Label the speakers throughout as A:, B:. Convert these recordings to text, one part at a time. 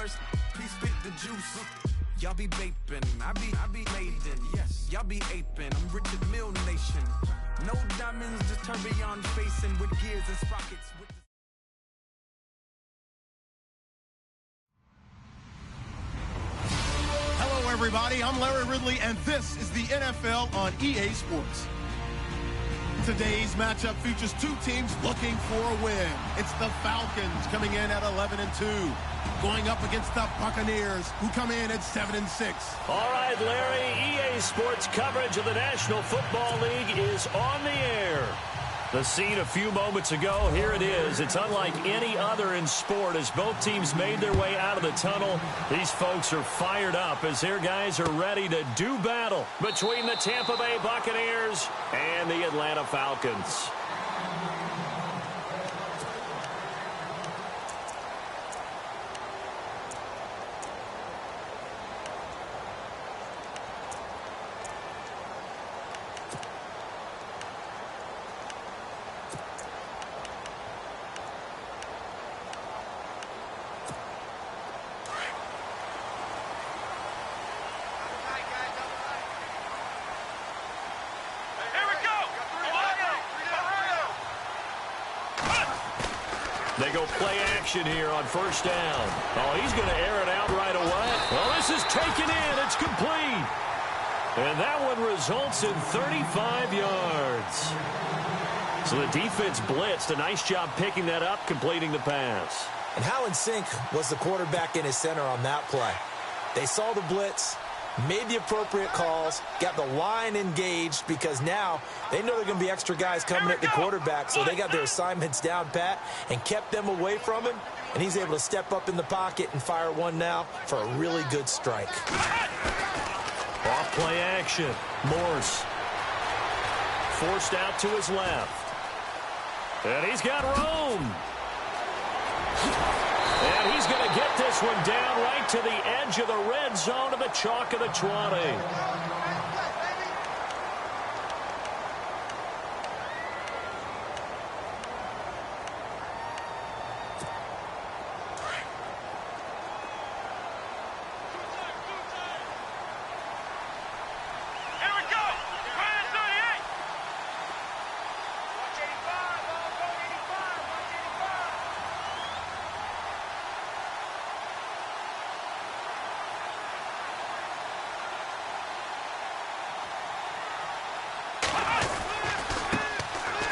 A: bars, he spit the juice. Y'all be vaping, I be laden. Yes, y'all be aping. I'm Richard Mill Nation. No diamonds, just tourbillon facing with gears and sprockets.
B: Hello, everybody. I'm Larry Ridley, and this is the NFL on EA Sports. Today's matchup features two teams looking for a win. It's the Falcons coming in at 11-2, going up against the Buccaneers, who come in at 7-6.
C: All right, Larry, EA Sports coverage of the National Football League is on the air. The scene a few moments ago, here it is. It's unlike any other in sport as both teams made their way out of the tunnel. These folks are fired up as their guys are ready to do battle between the Tampa Bay Buccaneers and the Atlanta Falcons. They go play action here on first down. Oh, he's going to air it out right away. Well, this is taken in. It's complete. And that one results in 35 yards. So the defense blitzed. A nice job picking that up, completing the pass.
D: And how in sync was the quarterback in his center on that play? They saw the blitz, made the appropriate calls, got the line engaged because now they know they're going to be extra guys coming at the quarterback, so they got their assignments down pat and kept them away from him, and he's able to step up in the pocket and fire one now for a really good strike.
C: Off play action. Morse forced out to his left. And he's got Rome. And he's going to get this one down right to the edge of the red zone of the chalk of the 20.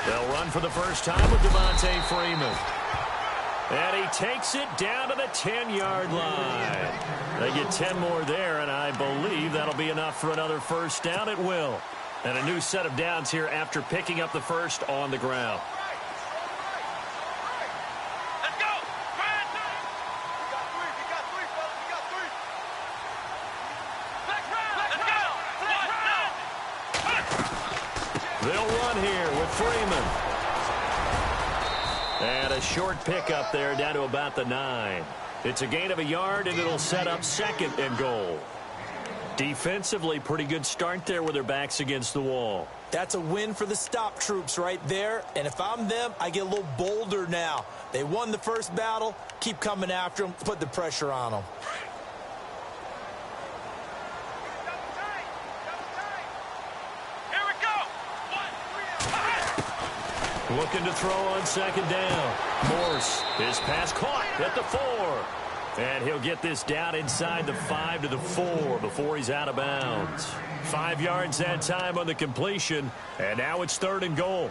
C: They'll run for the first time with Devontae Freeman. And he takes it down to the 10-yard line. They get 10 more there, and I believe that'll be enough for another first down. It will. And a new set of downs here after picking up the first on the ground. They'll run here with Freeman. And a short pickup there down to about the 9. It's a gain of a yard, and it'll set up second and goal. Defensively, pretty good start there with their backs against the wall.
D: That's a win for the stop troops right there, and if I'm them, I get a little bolder now. They won the first battle, keep coming after them, put the pressure on them.
C: Looking to throw on second down. Morse, his pass caught at the 4. And he'll get this down inside the 5 to the 4 before he's out of bounds. 5 yards that time on the completion, and now it's third and goal.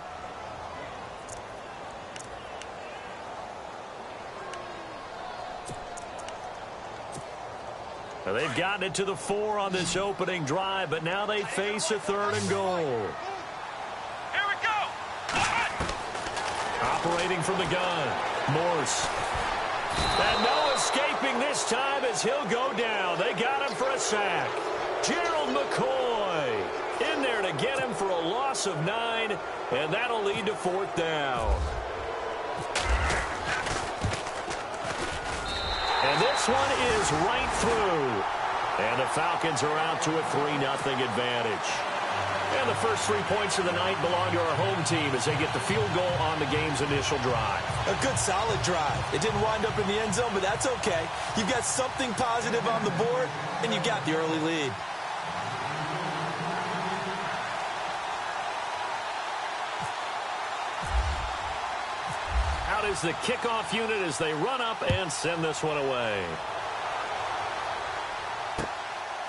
C: Now they've gotten it to the 4 on this opening drive, but now they face a third and goal. Operating from the gun, Morse. And no escaping this time as he'll go down. They got him for a sack. Gerald McCoy in there to get him for a loss of 9, and that'll lead to fourth down. And this one is right through. And the Falcons are out to a 3-0 advantage. And the first 3 points of the night belong to our home team as they get the field goal on the game's initial drive.
D: A good, solid drive. It didn't wind up in the end zone, but that's okay. You've got something positive on the board, and you got the early lead.
C: Out is the kickoff unit as they run up and send this one away.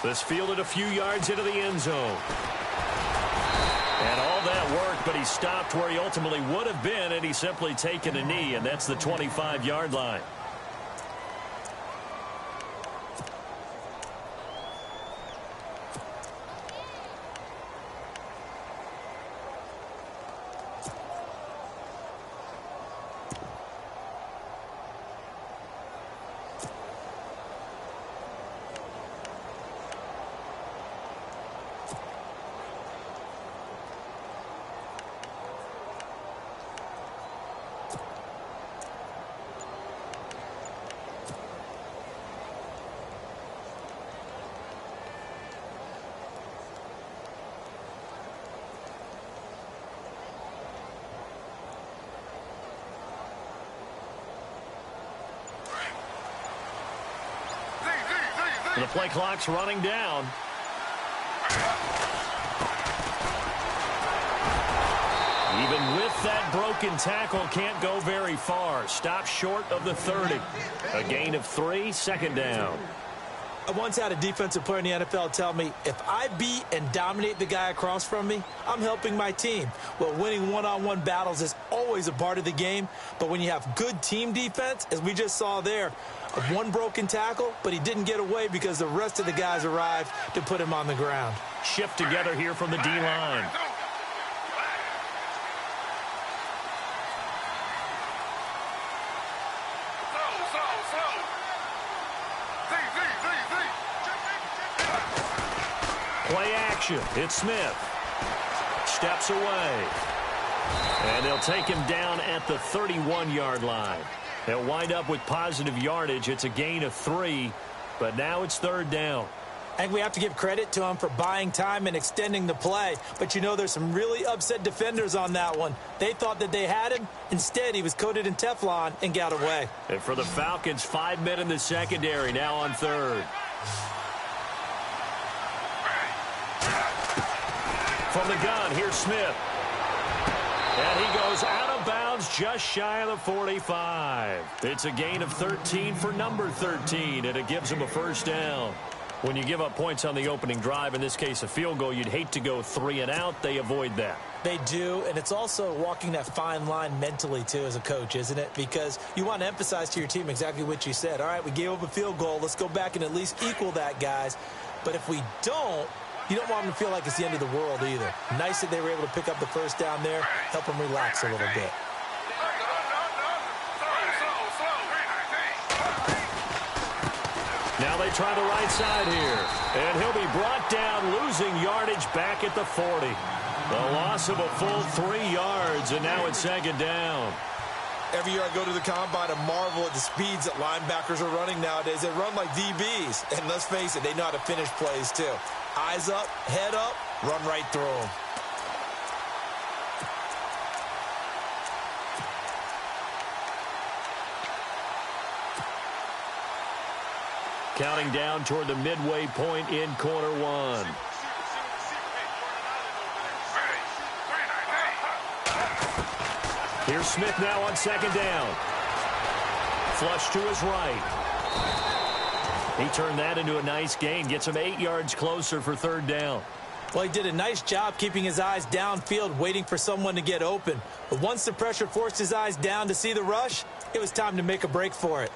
C: This fielded a few yards into the end zone. And all that worked, but he stopped where he ultimately would have been, and he's simply taken a knee, and that's the 25-yard line. The play clock's running down. Even with that broken tackle, can't go very far. Stop short of the 30. A gain of 3, second down.
D: I once had a defensive player in the NFL tell me, if I beat and dominate the guy across from me, I'm helping my team. Well, winning one-on-one battles is always a part of the game, but when you have good team defense, as we just saw there, one broken tackle, but he didn't get away because the rest of the guys arrived to put him on the ground.
C: Shift together here from the D-line. Play action. It's Smith. Steps away. And they'll take him down at the 31-yard line. They'll wind up with positive yardage. It's a gain of 3, but now it's third down.
D: I think we have to give credit to him for buying time and extending the play. But, you know, there's some really upset defenders on that one. They thought that they had him. Instead, he was coated in Teflon and got away.
C: And for the Falcons, 5 men in the secondary now on third. From the gun, here's Smith. And he goes out of bounds just shy of the 45. It's a gain of 13 for number 13, and it gives him a first down. When you give up points on the opening drive, in this case a field goal, you'd hate to go 3 and out. They avoid that.
D: They do, and it's also walking that fine line mentally, too, as a coach, isn't it? Because you want to emphasize to your team exactly what you said. All right, we gave up a field goal. Let's go back and at least equal that, guys. But if we don't, you don't want them to feel like it's the end of the world either. Nice that they were able to pick up the first down there, help them relax a little bit.
C: Now they try the right side here. And he'll be brought down, losing yardage back at the 40. The loss of a full 3 yards, and now it's second down.
D: Every year I go to the combine and marvel at the speeds that linebackers are running nowadays. They run like DBs. And let's face it, they know how to finish plays too. Eyes up, head up, run right through them.
C: Counting down toward the midway point in quarter one. Here's Smith now on second down. Flush to his right. He turned that into a nice gain. Gets him 8 yards closer for third down.
D: Well, he did a nice job keeping his eyes downfield, waiting for someone to get open. But once the pressure forced his eyes down to see the rush, it was time to make a break for it.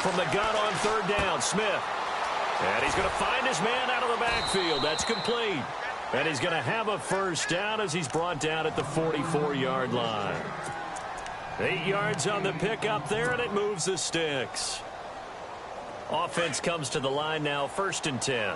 C: From the gun on third down, Smith. And he's going to find his man out of the backfield. That's complete. And he's going to have a first down as he's brought down at the 44-yard line. 8 yards on the pickup there, and it moves the sticks. Offense comes to the line now, 1st and 10.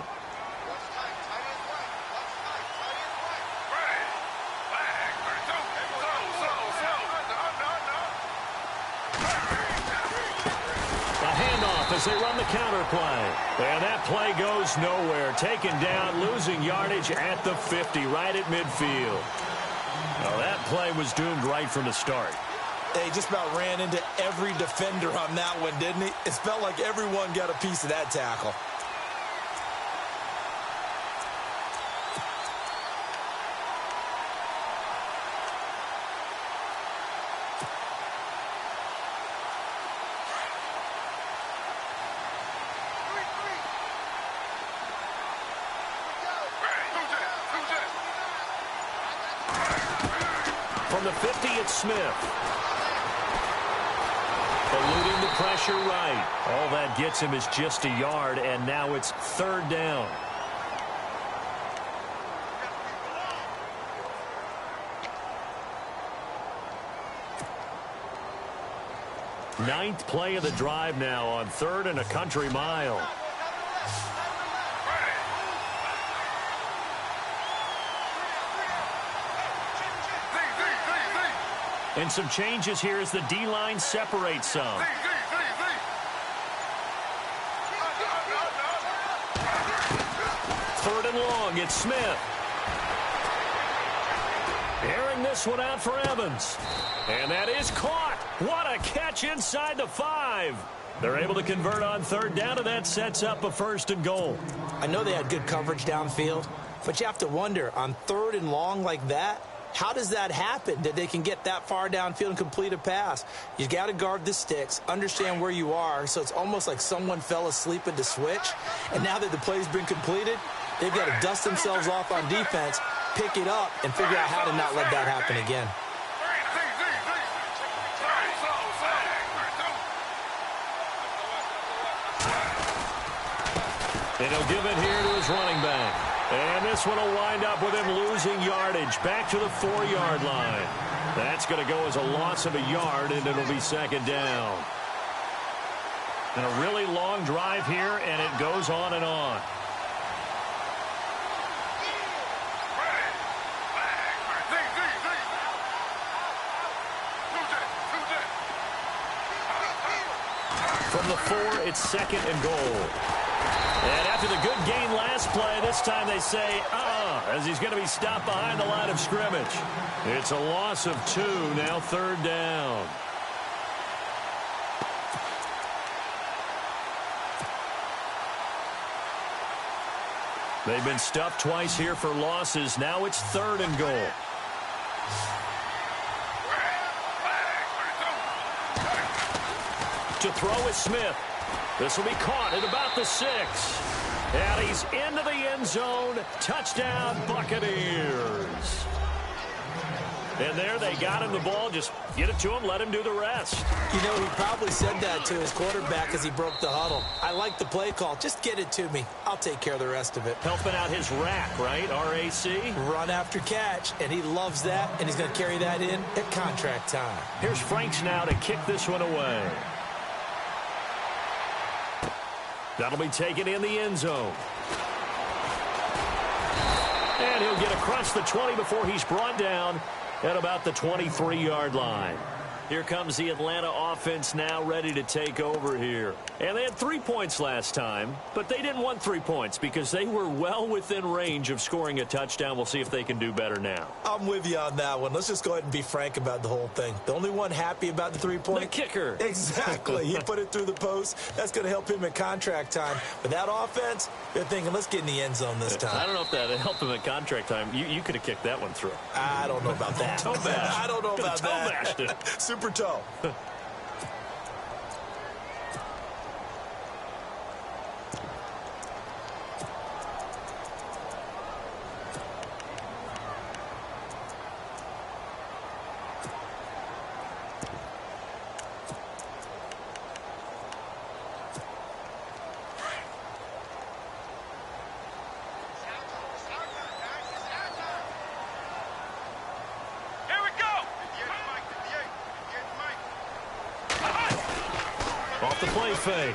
C: as they run the counter play. And that play goes nowhere. Taken down, losing yardage at the 50, right at midfield. Well, that play was doomed right from the start.
D: He just about ran into every defender on that one, didn't he? It felt like everyone got a piece of that tackle.
C: From the 50, it's Smith. Eluding the pressure right. All that gets him is just a yard, and now it's third down. Ninth play of the drive now on 3rd and a country mile. And some changes here as the D-line separates some. Third and long, it's Smith. Airing this one out for Evans. And that is caught. What a catch inside the 5. They're able to convert on third down, and that sets up a 1st and goal.
D: I know they had good coverage downfield, but you have to wonder, on 3rd and long like that, how does that happen that they can get that far downfield and complete a pass? You got to guard the sticks, understand where you are, so it's almost like someone fell asleep at the switch, and now that the play's been completed, they've got to dust themselves off on defense, pick it up, and figure out how to not let that happen again.
C: And he'll give it here to his running back. And this one will wind up with him losing yardage back to the 4-yard line. That's going to go as a loss of a yard, and it'll be 2nd down. And a really long drive here, and it goes on and on. From the 4, it's 2nd and goal. And after the good gain last play, this time they say, as he's going to be stopped behind the line of scrimmage. It's a loss of 2, now 3rd down. They've been stuffed twice here for losses. Now it's 3rd and goal. To throw is Smith. This will be caught at about the 6. And he's into the end zone. Touchdown, Buccaneers. And there they got him the ball. Just get it to him, let him do the rest.
D: You know, he probably said that to his quarterback as he broke the huddle. I like the play call. Just get it to me. I'll take care of the rest of it.
C: Helping out his rack, right? R-A-C?
D: Run after catch. And he loves that, and he's going to carry that in at contract time.
C: Here's Franks now to kick this one away. That'll be taken in the end zone. And he'll get across the 20 before he's brought down at about the 23-yard line. Here comes the Atlanta offense now ready to take over here. And they had 3 points last time, but they didn't want 3 points because they were well within range of scoring a touchdown. We'll see if they can do better now.
D: I'm with you on that one. Let's just go ahead and be frank about the whole thing. The only one happy about the 3-point?
C: The kicker.
D: Exactly. He put it through the post. That's going to help him at contract time. But that offense, they're thinking, let's get in the end zone this time.
C: I don't know if that helped him at contract time. You could have kicked that one through.
D: I don't know about that.
C: Toe bash.
D: I don't know about
C: toe
D: that.
C: bashed it.
D: Super toe.
C: Off the play fake.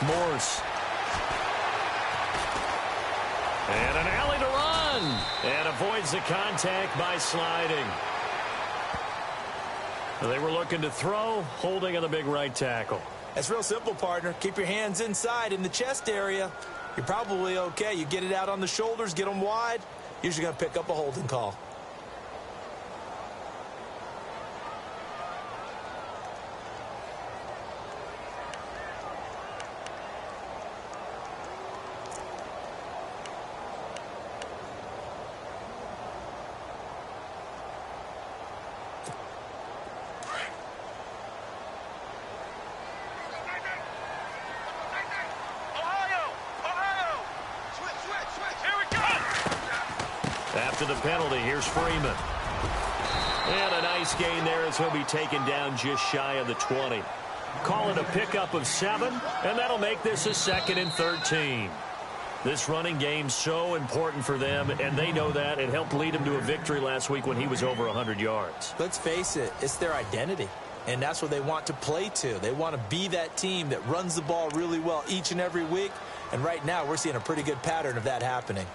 C: Morse. And an alley to run. And avoids the contact by sliding. They were looking to throw, holding on the big right tackle.
D: It's real simple, partner. Keep your hands inside in the chest area. You're probably okay. You get it out on the shoulders, get them wide. Usually going to pick up a holding call.
C: After the penalty, here's Freeman. And a nice gain there as he'll be taken down just shy of the 20. Call it a pickup of 7, and that'll make this a 2nd and 13. This running game's so important for them, and they know that. It helped lead them to a victory last week when he was over 100 yards.
D: Let's face it, it's their identity, and that's what they want to play to. They want to be that team that runs the ball really well each and every week, and right now we're seeing a pretty good pattern of that happening.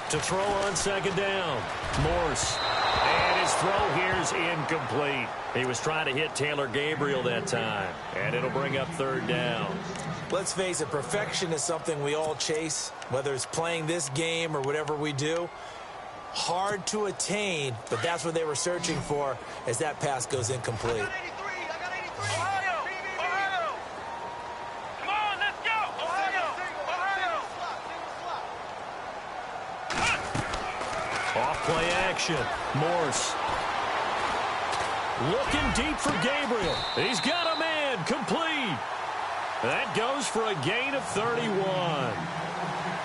C: To throw on 2nd down. Morse. And his throw here is incomplete. He was trying to hit Taylor Gabriel that time. And it'll bring up 3rd down.
D: Let's face it, perfection is something we all chase, whether it's playing this game or whatever we do. Hard to attain, but that's what they were searching for as that pass goes incomplete.
C: Play action. Morse. Looking deep for Gabriel. He's got a man. Complete. That goes for a gain of 31.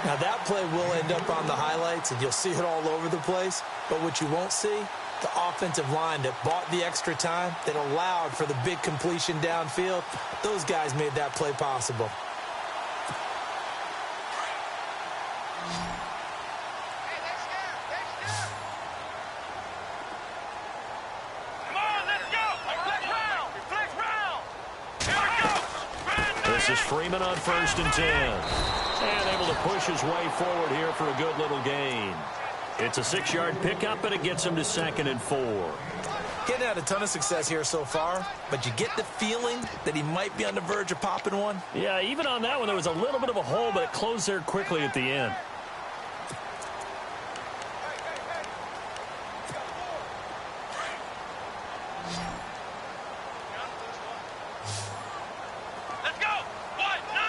D: Now that play will end up on the highlights, and you'll see it all over the place. But what you won't see, the offensive line that bought the extra time, that allowed for the big completion downfield, those guys made that play possible.
C: This is Freeman on 1st and 10. And able to push his way forward here for a good little gain. It's a 6-yard pickup, and it gets him to 2nd and 4.
D: Getting had a ton of success here so far, but you get the feeling that he might be on the verge of popping one.
C: Yeah, even on that one, there was a little bit of a hole, but it closed there quickly at the end.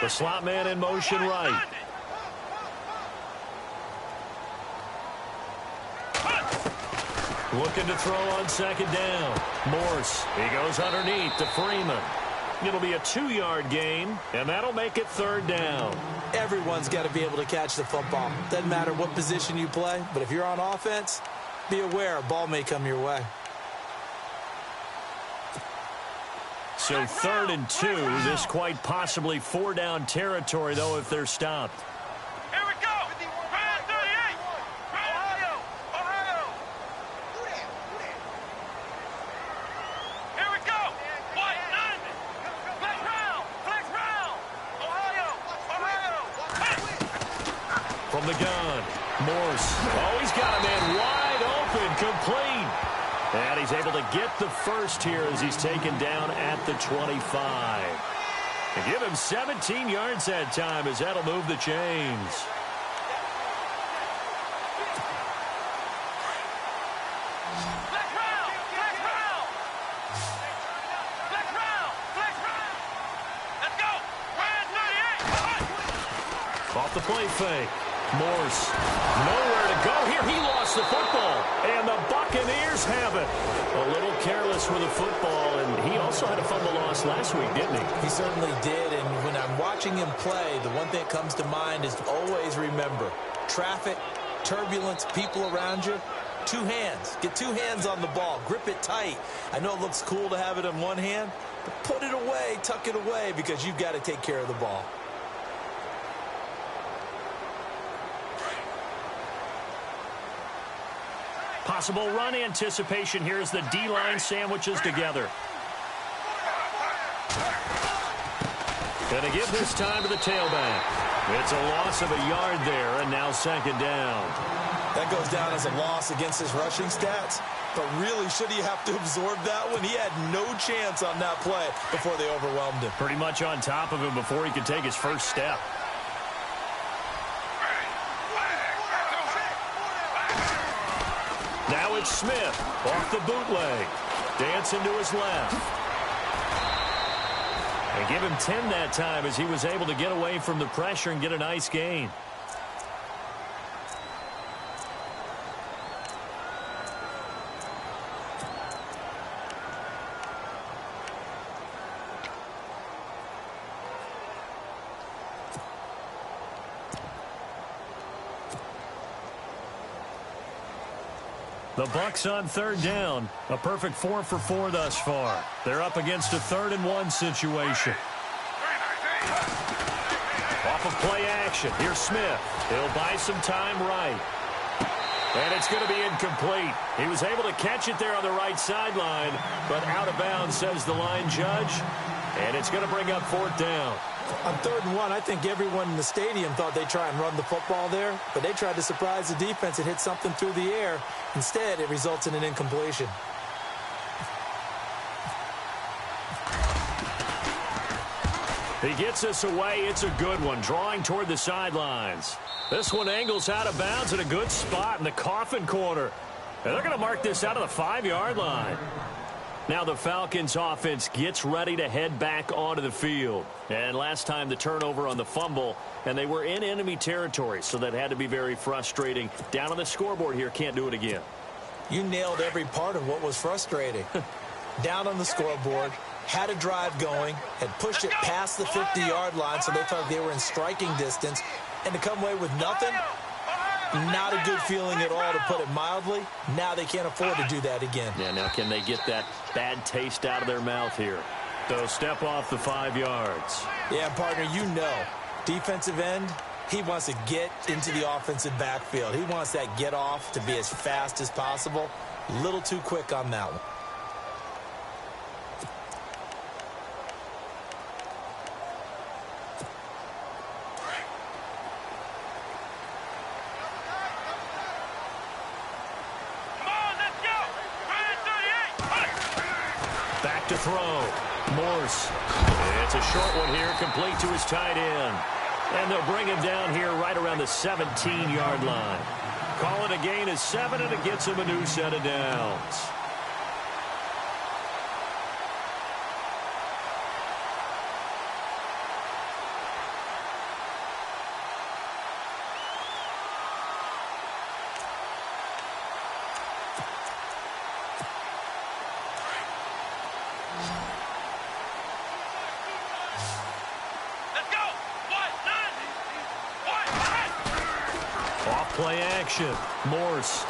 C: The slot man in motion right. Looking to throw on 2nd down. Morse. He goes underneath to Freeman. It'll be a 2-yard gain, and that'll make it 3rd down.
D: Everyone's got to be able to catch the football. Doesn't matter what position you play, but if you're on offense, be aware a ball may come your way.
C: So 3rd and 2. This quite possibly 4-down territory, though, if they're stopped.
E: Here we go. Brand 38. Ohio. Here we go. White 90. Flex round. Ohio.
C: From the gun, Morse. Oh, he's got a man wide open, complete. And he's able to get the first here as he's taken down at the 25. And give him 17 yards that time as that'll move the chains. Off the play fake. Morse. Nowhere to go here. He lost the football. And the Buccaneers have it. A little careless with the football. And he also had a fumble loss last week, didn't he?
D: He certainly did. And when I'm watching him play, the one thing that comes to mind is always remember, traffic, turbulence, people around you, 2 hands. Get 2 hands on the ball. Grip it tight. I know it looks cool to have it in one hand, but put it away, tuck it away, because you've got to take care of the ball.
C: Possible run anticipation here as the D-line sandwiches together. Going to give this time to the tailback. It's a loss of a yard there, and now second down.
D: That goes down as a loss against his rushing stats. But really, should he have to absorb that one? He had no chance on that play before they overwhelmed him.
C: Pretty much on top of him before he could take his first step. Now it's Smith off the bootleg. Dancing to his left. And give him 10 that time as he was able to get away from the pressure and get a nice gain. The Bucs on third down. A perfect 4 for 4 thus far. They're up against a 3rd and 1 situation. Off of play action. Here's Smith. He'll buy some time right. And it's going to be incomplete. He was able to catch it there on the right sideline, but out of bounds, says the line judge. And it's going to bring up 4th down.
D: On 3rd and 1, I think everyone in the stadium thought they'd try and run the football there, but they tried to surprise the defense and hit something through the air. Instead, it results in an incompletion.
C: He gets us away. It's a good one, drawing toward the sidelines. This one angles out of bounds at a good spot in the coffin corner. And they're going to mark this out of the 5-yard line. Now the Falcons offense gets ready to head back onto the field. And last time the turnover on the fumble, and they were in enemy territory, so that had to be very frustrating. Down on the scoreboard here, can't do it again.
D: You nailed every part of what was frustrating. Down on the scoreboard, had a drive going, had pushed it past the 50-yard line, so they thought they were in striking distance, and to come away with nothing, not a good feeling at all, to put it mildly. Now they can't afford to do that again.
C: Yeah, now can they get that bad taste out of their mouth here? So step off the 5 yards.
D: Yeah, partner, you know, defensive end, he wants to get into the offensive backfield. He wants that get off to be as fast as possible. A little too quick on that one.
C: To throw. Morse. It's a short one here, complete to his tight end. And they'll bring him down here right around the 17-yard line. Call it a gain of 7, and it gets him a new set of downs. Play action. Morse.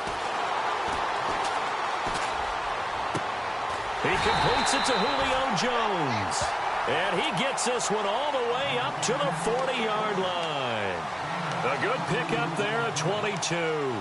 C: He completes it to Julio Jones. And he gets this one all the way up to the 40-yard line. A good pickup there at 22.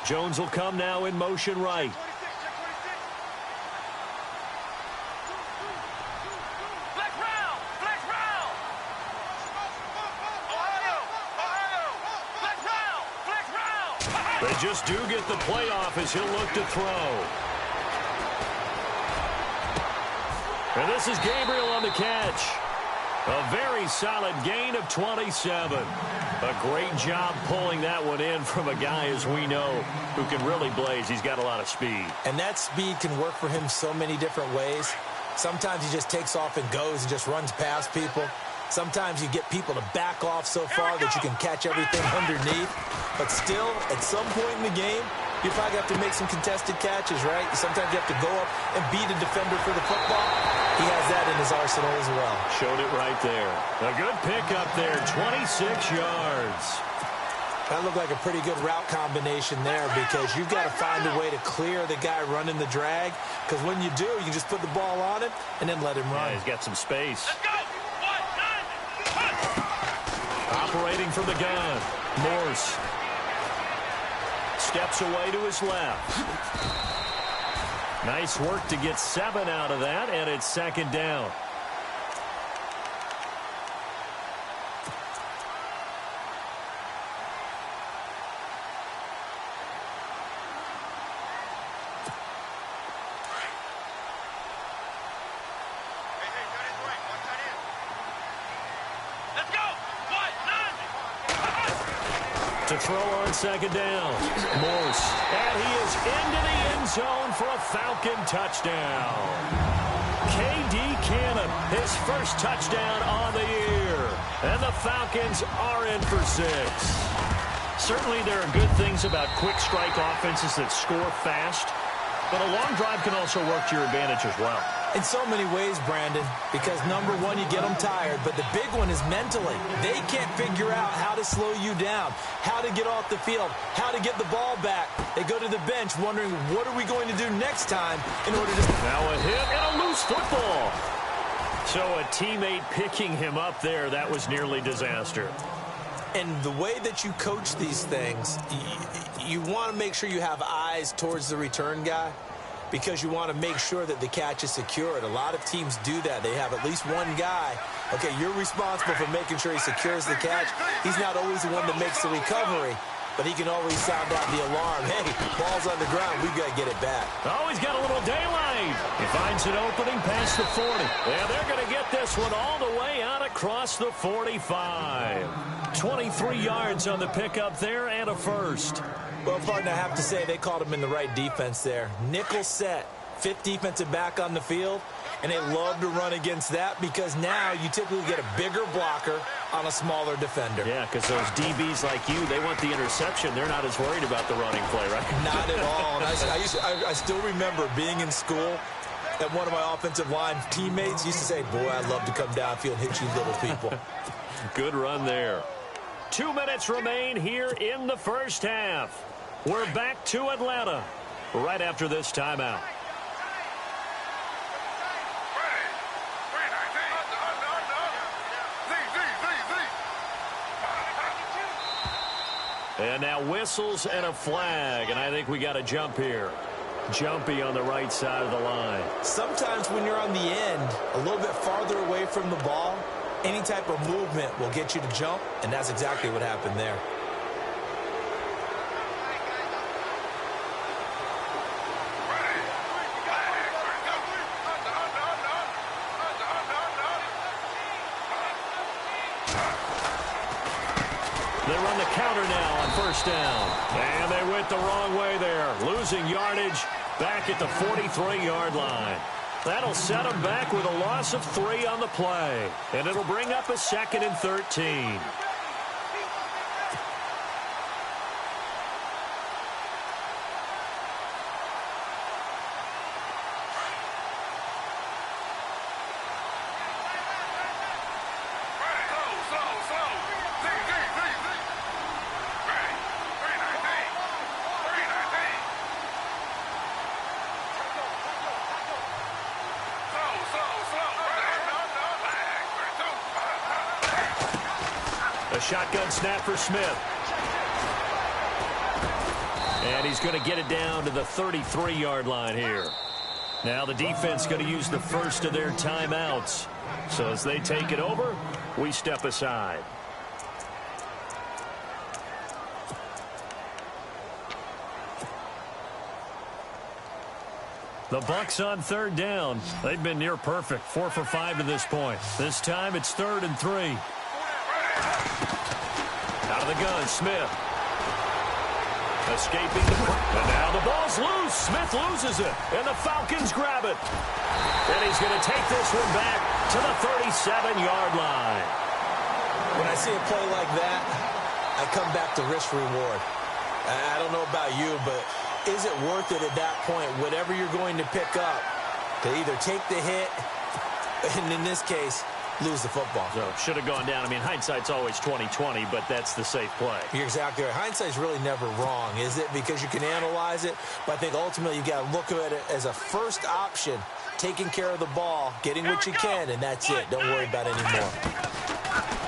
C: Jones will come now in motion right. They just do get the playoff as he'll look to throw. And this is Gabriel on the catch. A very solid gain of 27. A great job pulling that one in from a guy, as we know, who can really blaze. He's got a lot of speed.
D: And that speed can work for him so many different ways. Sometimes he just takes off and goes and just runs past people. Sometimes you get people to back off so far that you can catch everything underneath. But still, at some point in the game, you probably have to make some contested catches, right? Sometimes you have to go up and beat a defender for the football. He has that in his arsenal as well.
C: Showed it right there. A good pickup there, 26 yards.
D: That looked like a pretty good route combination there because you've got to find a way to clear the guy running the drag, because when you do, you just put the ball on him and then let him run.
C: Yeah, he's got some space.
E: Let's go. 1, 9,
C: Operating from the gun, Morse. Steps away to his left. Nice work to get 7 out of that, and it's second down.
E: let's go. 1, 9.
C: To throw on second down, Morse. And he is into the end zone for a Falcon touchdown. K.D. Cannon, his first touchdown on the year. And the Falcons are in for 6. Certainly there are good things about quick strike offenses that score fast, but a long drive can also work to your advantage as well.
D: In so many ways, Brandon, because number one, you get them tired, but the big one is mentally. They can't figure out how to slow you down, how to get off the field, how to get the ball back. They go to the bench wondering, what are we going to do next time in order to...
C: Now a hit and a loose football. So a teammate picking him up there, that was nearly disaster.
D: And the way that you coach these things, you want to make sure you have eyes towards the return guy, because you want to make sure that the catch is secured. A lot of teams do that. They have at least one guy. Okay, you're responsible for making sure he secures the catch. He's not always the one that makes the recovery, but he can always sound out the alarm. Hey, ball's on the ground. We've got to get it back.
C: Oh, he's got a little daylight. He finds an opening past the 40. Yeah, they're going to get this one all the way out across the 45. 23 yards on the pickup there and a first.
D: Well, partner, I have to say they called him in the right defense there. Nickel set, 5th defensive back on the field, and they love to run against that because now you typically get a bigger blocker on a smaller defender.
C: Yeah, because those DBs like you, they want the interception. They're not as worried about the running play, right?
D: Not at all. And I still remember being in school, and one of my offensive line teammates used to say, boy, I'd love to come downfield and hit you little people.
C: Good run there. 2 minutes remain here in the first half. We're back to Atlanta right after this timeout. And now whistles and a flag, and I think we got a jump here. Jumpy on the right side of the line.
D: Sometimes when you're on the end, a little bit farther away from the ball, any type of movement will get you to jump, and that's exactly what happened there.
C: They run the counter now on first down. And they went the wrong way there. Losing yardage back at the 43-yard line. That'll set them back with a loss of 3 on the play. And it'll bring up a 2nd and 13. A shotgun snap for Smith. And he's going to get it down to the 33-yard line here. Now the defense going to use the first of their timeouts. So as they take it over, we step aside. The Bucs on third down. They've been near perfect, 4 for 5 to this point. This time it's 3rd and 3. Out of the gun, Smith. Escaping the... And now the ball's loose. Smith loses it. And the Falcons grab it. And he's going to take this one back to the 37-yard line.
D: When I see a play like that, I come back to risk reward. I don't know about you, but is it worth it at that point, whatever you're going to pick up, to either take the hit, and in this case, lose the football?
C: So should have gone down. I mean, hindsight's always 20/20, but that's the safe play.
D: You're exactly right. Hindsight's really never wrong, is it? Because you can analyze it, but I think ultimately you've got to look at it as a first option, taking care of the ball, getting what you can, and that's it. Don't worry about it anymore.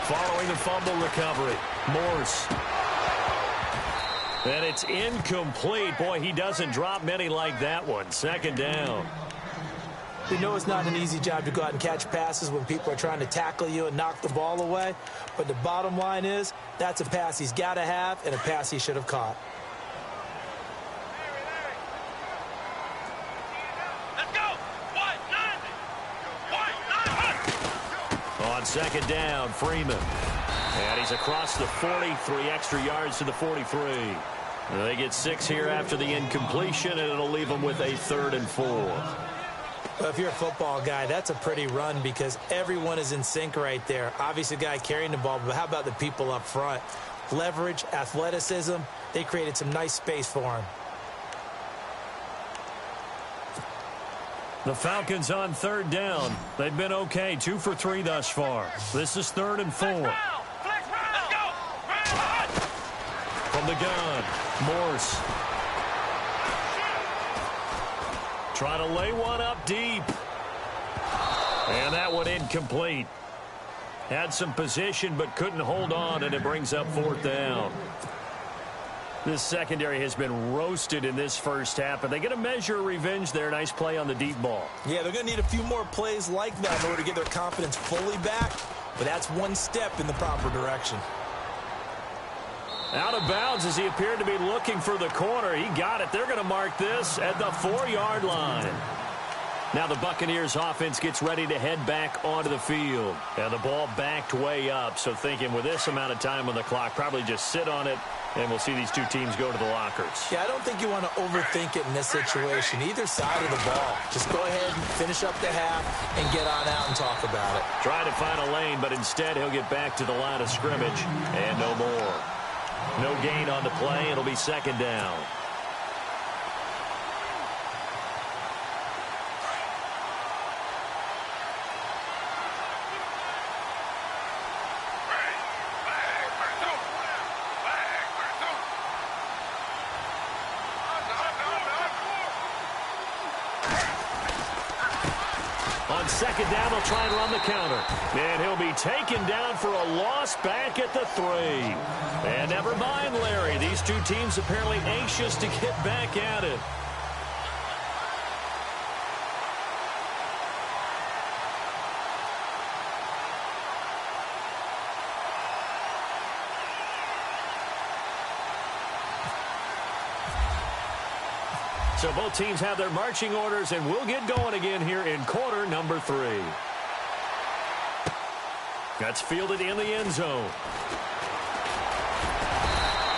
C: Following the fumble recovery, Morse. And it's incomplete. Boy, he doesn't drop many like that one. Second down.
D: We know it's not an easy job to go out and catch passes when people are trying to tackle you and knock the ball away. But the bottom line is, that's a pass he's got to have and a pass he should have caught.
E: Let's go.
C: On second down, Freeman. And he's across the 40, 3 extra yards to the 43. They get 6 here after the incompletion, and it'll leave them with a 3rd and 4.
D: Well, if you're a football guy, that's a pretty run because everyone is in sync right there. Obviously, the guy carrying the ball, but how about the people up front? Leverage, athleticism, they created some nice space for him.
C: The Falcons on 3rd down. They've been okay, 2 for 3 thus far. This is 3rd and 4.
E: Let's go.
C: From the gun, Morse. Trying to lay one up deep. And that one incomplete. Had some position but couldn't hold on, and it brings up 4th down. This secondary has been roasted in this first half, and they get a measure of revenge there. Nice play on the deep ball.
D: Yeah, they're going to need a few more plays like that in order to get their confidence fully back, but that's one step in the proper direction.
C: Out of bounds as he appeared to be looking for the corner. He got it. They're going to mark this at the 4-yard line. Now the Buccaneers offense gets ready to head back onto the field. And the ball backed way up. So thinking with this amount of time on the clock, probably just sit on it, and we'll see these two teams go to the lockers.
D: Yeah, I don't think you want to overthink it in this situation. Either side of the ball. Just go ahead and finish up the half and get on out and talk about it.
C: Trying to find a lane, but instead he'll get back to the line of scrimmage and no more. No gain on the play. It'll be 2nd down. On 2nd down, they'll try and run the counter. And he'll be taken down for a loss back at the 3. And never mind, Larry. These two teams apparently anxious to get back at it. So both teams have their marching orders, and we'll get going again here in quarter number 3. That's fielded in the end zone.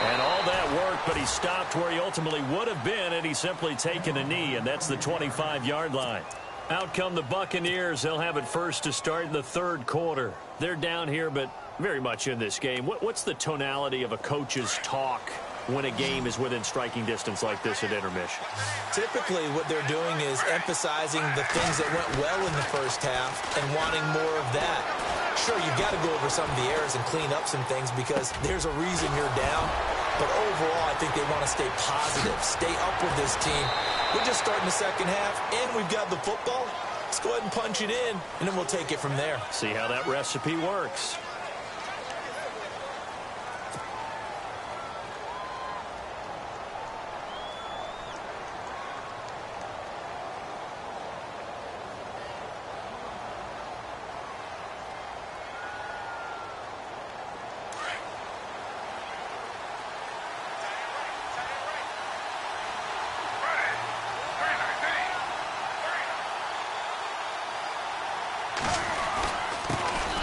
C: And all that work, but he stopped where he ultimately would have been, and he's simply taken a knee, and that's the 25-yard line. Out come the Buccaneers. They'll have it first to start in the 3rd quarter. They're down here, but very much in this game. What's the tonality of a coach's talk when a game is within striking distance like this at intermission?
D: Typically, what they're doing is emphasizing the things that went well in the first half and wanting more of that. Sure, you've got to go over some of the errors and clean up some things because there's a reason you're down. But overall, I think they want to stay positive, stay up with this team. We're just starting the second half, and we've got the football. Let's go ahead and punch it in, and then we'll take it from there.
C: See how that recipe works.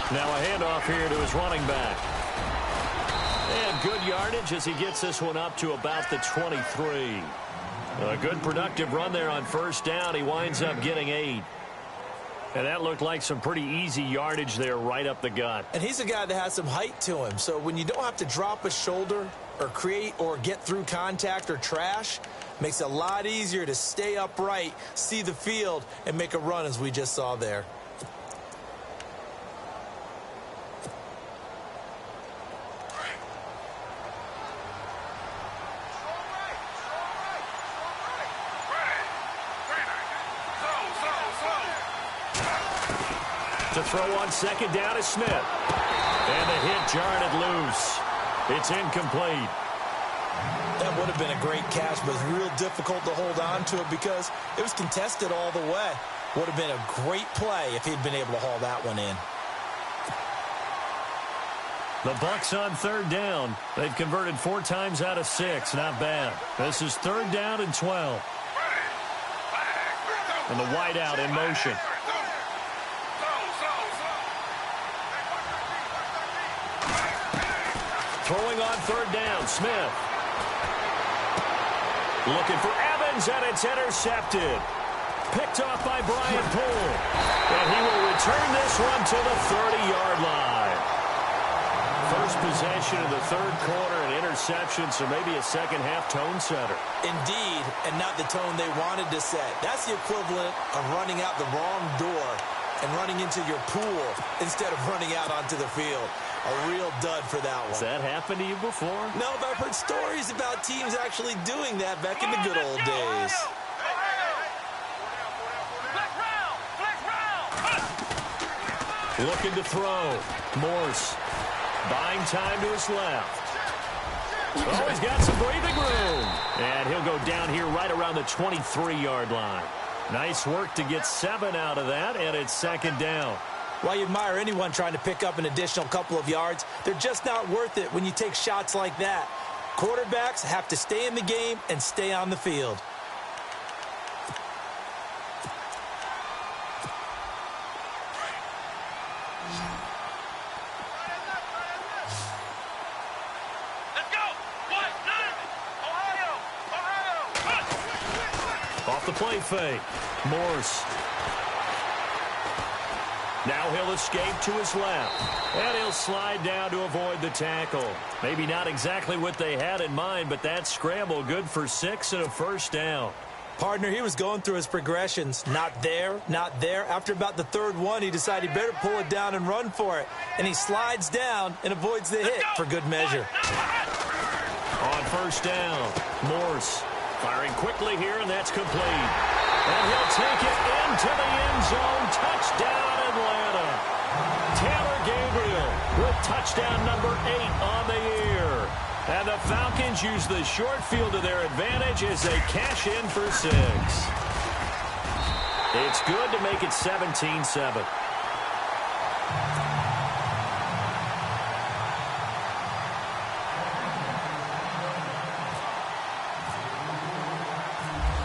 C: Now a handoff here to his running back. And good yardage as he gets this one up to about the 23. A good productive run there on 1st down. He winds up getting 8. And that looked like some pretty easy yardage there right up the gut.
D: And he's a guy that has some height to him. So when you don't have to drop a shoulder or create or get through contact or trash, makes it a lot easier to stay upright, see the field, and make a run as we just saw there.
C: To throw on second down is Smith. And the hit jarred it loose. It's incomplete.
D: That would have been a great catch, but it's real difficult to hold on to it because it was contested all the way. Would have been a great play if he'd been able to haul that one in.
C: The Bucs on third down. They've converted 4 times out of 6. Not bad. This is third down and 12. And the wideout in motion. Throwing on third down, Smith. Looking for Evans, and it's intercepted. Picked off by Brian Poole. And he will return this one to the 30-yard line. First possession of the third quarter, an interception, so maybe a second-half tone setter.
D: Indeed, and not the tone they wanted to set. That's the equivalent of running out the wrong door and running into your pool instead of running out onto the field. A real dud for that one.
C: Has that happened to you before?
D: No, but I've heard stories about teams actually doing that back in the good old days.
C: Looking to throw. Morse. Buying time to his left. Oh, he's got some breathing room. And he'll go down here right around the 23-yard line. Nice work to get 7 out of that, and it's second down.
D: While you admire anyone trying to pick up an additional couple of yards, they're just not worth it when you take shots like that. Quarterbacks have to stay in the game and stay on the field.
E: Let's go! Ohio!
C: Off the play fake. Morse. Now he'll escape to his left. And he'll slide down to avoid the tackle. Maybe not exactly what they had in mind, but that scramble good for 6 and a first down.
D: Partner, he was going through his progressions. Not there, not there. After about the third one, he decided he better pull it down and run for it. And he slides down and avoids the hit for good measure.
C: On first down, Morse firing quickly here, and that's complete. And he'll take it into the end zone. Touchdown, Atlanta. Taylor Gabriel with touchdown number 8 on the year. And the Falcons use the short field to their advantage as they cash in for 6. It's good to make it 17-7.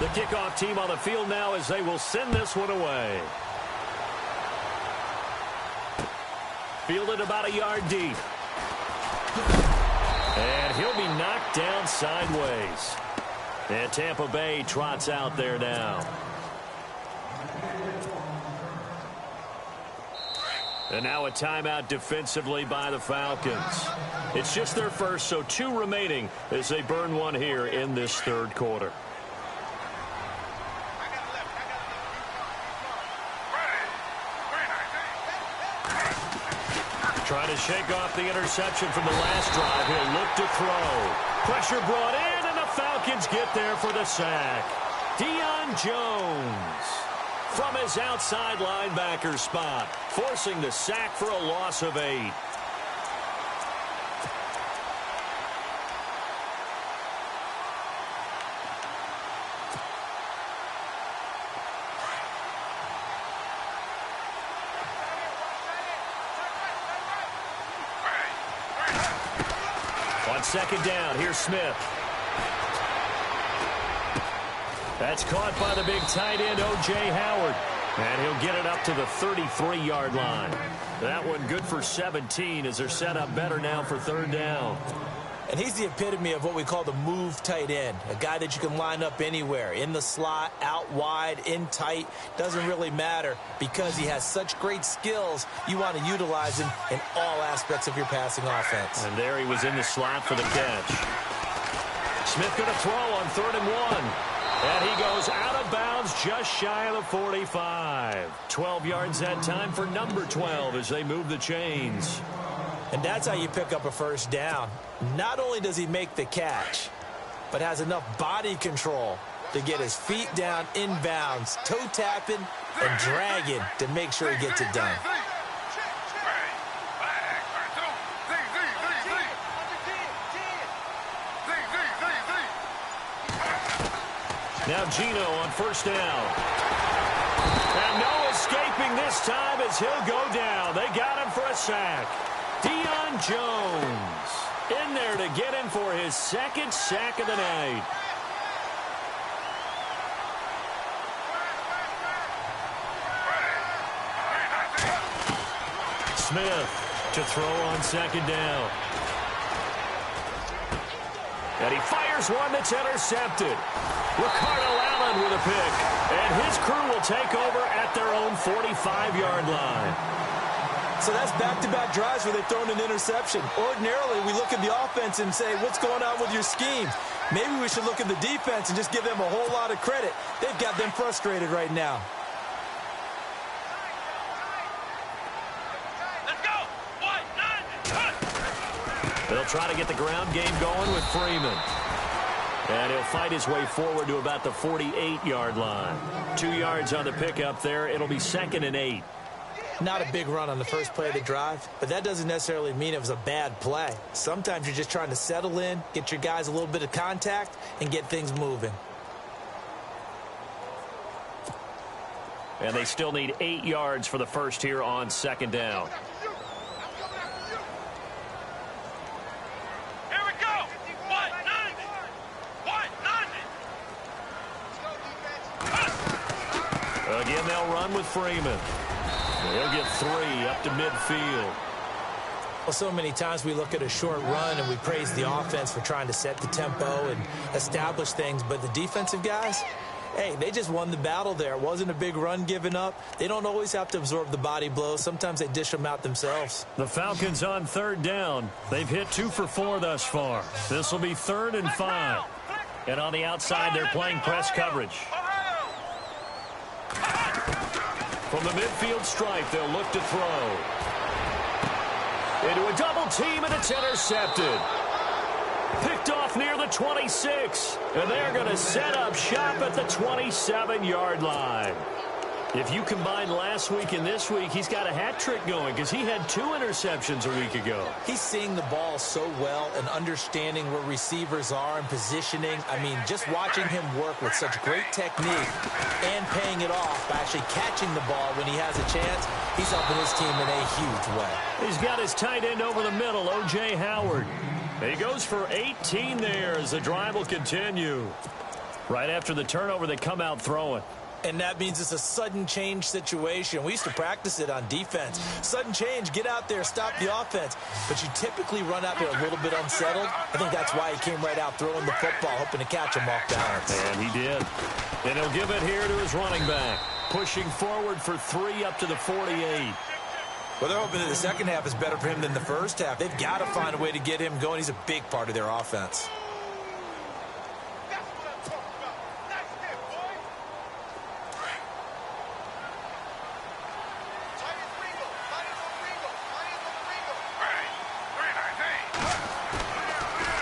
C: The kickoff team on the field now as they will send this one away. Fielded about a yard deep. And he'll be knocked down sideways. And Tampa Bay trots out there now. And now a timeout defensively by the Falcons. It's just their first, so 2 remaining as they burn one here in this third quarter. Trying to shake off the interception from the last drive. He'll look to throw. Pressure brought in, and the Falcons get there for the sack. Deion Jones from his outside linebacker spot, forcing the sack for a loss of 8. On second down, here's Smith. That's caught by the big tight end, O.J. Howard. And he'll get it up to the 33-yard line. That one good for 17 as they're set up better now for third down.
D: And he's the epitome of what we call the move tight end, a guy that you can line up anywhere, in the slot, out wide, in tight, doesn't really matter because he has such great skills. You want to utilize him in all aspects of your passing offense.
C: And there he was in the slot for the catch. Smith going to throw on 3rd and 1. And he goes out of bounds just shy of the 45. 12 yards that time for number 12 as they move the chains.
D: And that's how you pick up a first down. Not only does he make the catch, but has enough body control to get his feet down inbounds, toe tapping and dragging to make sure he gets it done.
C: Now Gino on 1st down. And no escaping this time as he'll go down. They got him for a sack. Deion Jones in there to get him for his 2nd sack of the night. Smith to throw on 2nd down. And he fires one that's intercepted. Ricardo Allen with a pick. And his crew will take over at their own 45-yard line.
D: So that's back-to-back drives where they've thrown an interception. Ordinarily, we look at the offense and say, what's going on with your scheme? Maybe we should look at the defense and just give them a whole lot of credit. They've got them frustrated right now.
E: Let's go. 1, 9,
C: They'll try to get the ground game going with Freeman. And he'll fight his way forward to about the 48-yard line. 2 yards on the pickup there. It'll be 2nd and 8.
D: Not a big run on the first play of the drive, but that doesn't necessarily mean it was a bad play. Sometimes you're just trying to settle in, get your guys a little bit of contact, and get things moving.
C: And they still need 8 yards for the first here on 2nd down.
E: here we go. 1, 9.
C: Again, they'll run with Freeman. He'll get 3 up to midfield.
D: Well, so many times we look at a short run and we praise the offense for trying to set the tempo and establish things, but the defensive guys, hey, they just won the battle there. It wasn't a big run given up. They don't always have to absorb the body blows. Sometimes they dish them out themselves.
C: The Falcons on 3rd down. They've hit 2 for 4 thus far. This will be 3rd and 5. And on the outside, they're playing press coverage. From the midfield stripe, they'll look to throw. Into a double team, and it's intercepted. Picked off near the 26. And they're going to set up shop at the 27-yard line. If you combine last week and this week, he's got a hat trick going because he had 2 interceptions a week ago.
D: He's seeing the ball so well and understanding where receivers are and positioning. I mean, just watching him work with such great technique and paying it off by actually catching the ball when he has a chance, he's helping his team in a huge way.
C: He's got his tight end over the middle, O.J. Howard. He goes for 18 there as the drive will continue. Right after the turnover, they come out throwing.
D: And that means it's a sudden change situation. We used to practice it on defense. Sudden change, get out there, stop the offense. But you typically run out there a little bit unsettled. I think that's why he came right out throwing the football, hoping to catch him off balance.
C: And he did. And he'll give it here to his running back. Pushing forward for 3 up to the 48.
D: Well, they're hoping that the second half is better for him than the first half. They've got to find a way to get him going. He's a big part of their offense.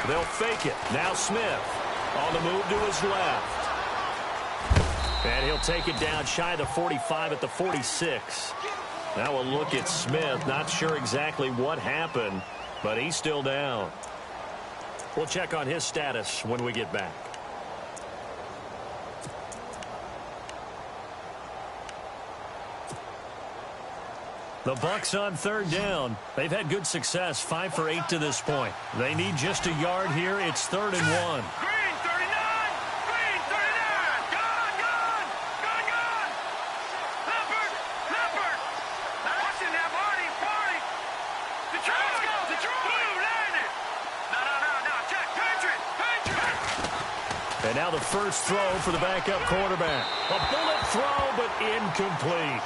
C: They'll fake it. Now Smith on the move to his left. And he'll take it down shy of the 45 at the 46. Now we'll look at Smith. Not sure exactly what happened, but he's still down. We'll check on his status when we get back. The Bucs on 3rd down. They've had good success, 5 for 8 to this point. They need just a yard here. It's 3rd and 1.
E: Green 39! Green 39! Gone! Gone! Leopard! Watch it now, Barney! The Jrone! Blue line it! No,
C: And now the first throw for the backup quarterback. A bullet throw, but incomplete.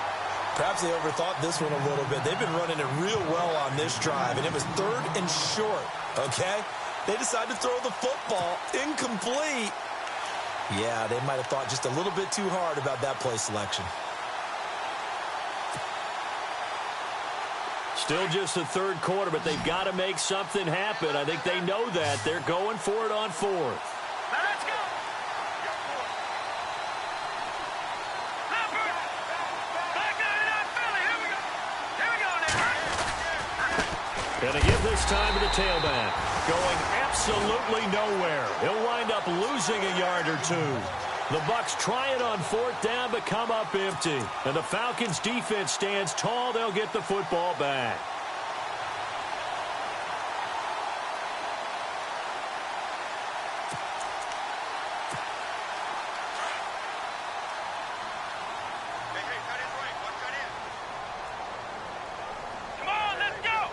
D: Perhaps they overthought this one a little bit. They've been running it real well on this drive, and it was 3rd and short, okay? They decided to throw the football incomplete. Yeah, they might have thought just a little bit too hard about that play selection.
C: Still just the third quarter, but they've got to make something happen. I think they know that. They're going for it on 4th.
E: Let's go. Back out Philly. Here we go. Here we go now.
C: Going to give this time to the tailback. Going absolutely nowhere. He'll wind up losing a yard or 2. The Bucs try it on 4th down, but come up empty. And the Falcons' defense stands tall. They'll get the football back.
E: Come on, let's go.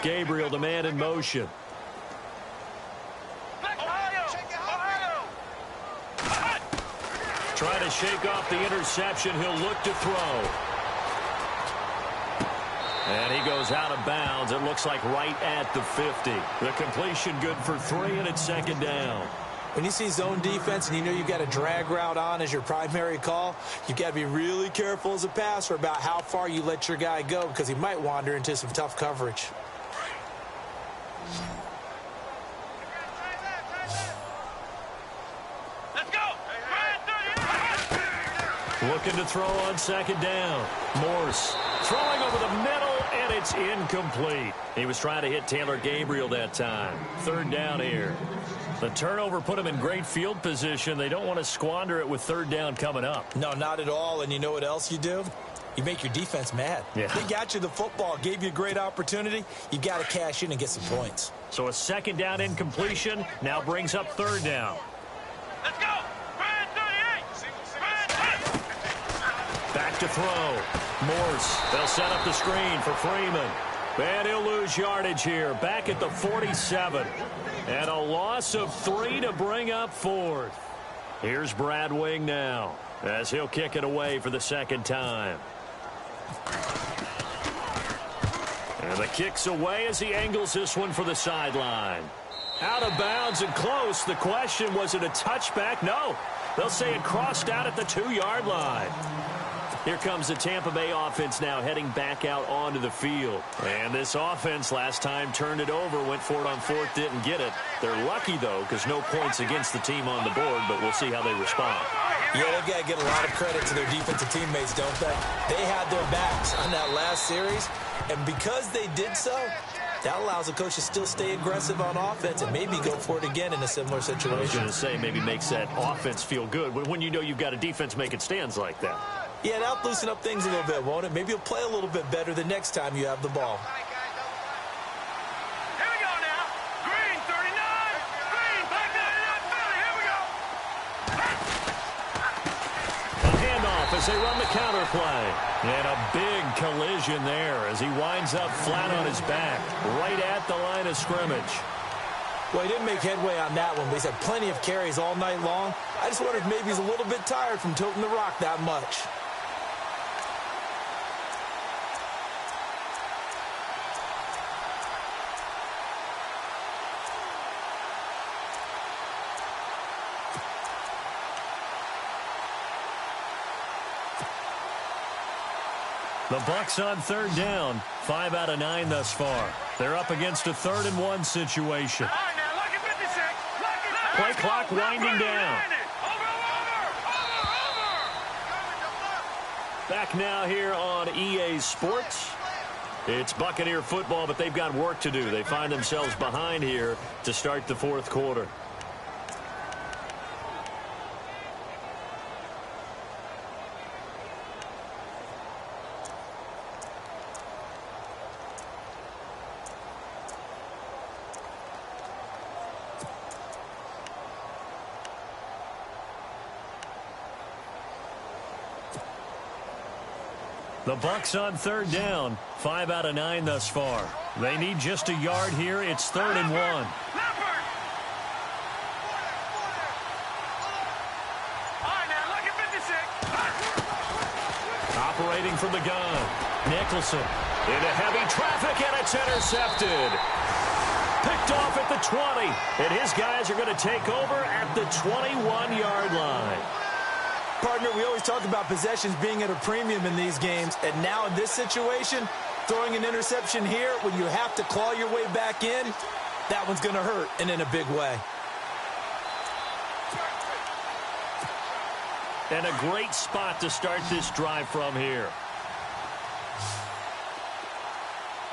C: Gabriel, the man in motion. Trying to shake off the interception. He'll look to throw. And he goes out of bounds. It looks like right at the 50. The completion good for 3, and it's 2nd down.
D: When you see zone defense and you know you've got a drag route on as your primary call, you've got to be really careful as a passer about how far you let your guy go because he might wander into some tough coverage.
C: Looking to throw on 2nd down. Morse throwing over the middle, and it's incomplete. He was trying to hit Taylor Gabriel that time. 3rd down here. The turnover put him in great field position. They don't want to squander it with 3rd down coming up.
D: No, not at all. And you know what else you do? You make your defense mad.
C: Yeah.
D: They got you the football, gave you a great opportunity. You got to cash in and get some points.
C: So a 2nd down incompletion now brings up 3rd down.
E: Let's go.
C: Back to throw. Morse. They'll set up the screen for Freeman. And he'll lose yardage here. Back at the 47. And a loss of 3 to bring up 4th. Here's Brad Wing now as he'll kick it away for the 2nd time. And the kick's away as he angles this one for the sideline. Out of bounds and close. The question, was it a touchback? No. They'll say it crossed out at the 2-yard line. Here comes the Tampa Bay offense now heading back out onto the field. And this offense last time turned it over, went for it on 4th, didn't get it. They're lucky, though, because no points against the team on the board, but we'll see how they respond.
D: Yeah, they've got to get a lot of credit to their defensive teammates, don't they? They had their backs on that last series, and because they did so, that allows the coach to still stay aggressive on offense and maybe go for it again in a similar situation.
C: I was going to say, maybe makes that offense feel good when you know you've got a defense making stands like that.
D: Yeah, that'll loosen up things a little bit, won't it? Maybe you'll play a little bit better the next time you have the ball.
E: Here we go now. Green, 39. Green, back
C: A
E: there, Philly. Here we go.
C: handoff as they run the counter play. And a big collision there as he winds up flat on his back, right at the line of scrimmage.
D: Well, he didn't make headway on that one, but he's had plenty of carries all night long. I just wonder if maybe he's a little bit tired from toting the rock that much.
C: The Bucs on 3rd down. 5 out of 9 thus far. They're up against a 3rd and 1 situation.
E: All right, now, look at 56.
C: Play clock winding down. Back now here on EA Sports. It's Buccaneer football, but they've got work to do. They find themselves behind here to start the 4th quarter. The Bucs on 3rd down. 5 out of 9 thus far. They need just a yard here. It's 3rd and 1. operating from the gun. Nicholson into heavy traffic, and it's intercepted. Picked off at the 20, and his guys are going to take over at the 21-yard line.
D: Partner, we always talk about possessions being at a premium in these games, and now in this situation, throwing an interception here when you have to claw your way back in, that one's going to hurt, and in a big way.
C: And a great spot to start this drive from here.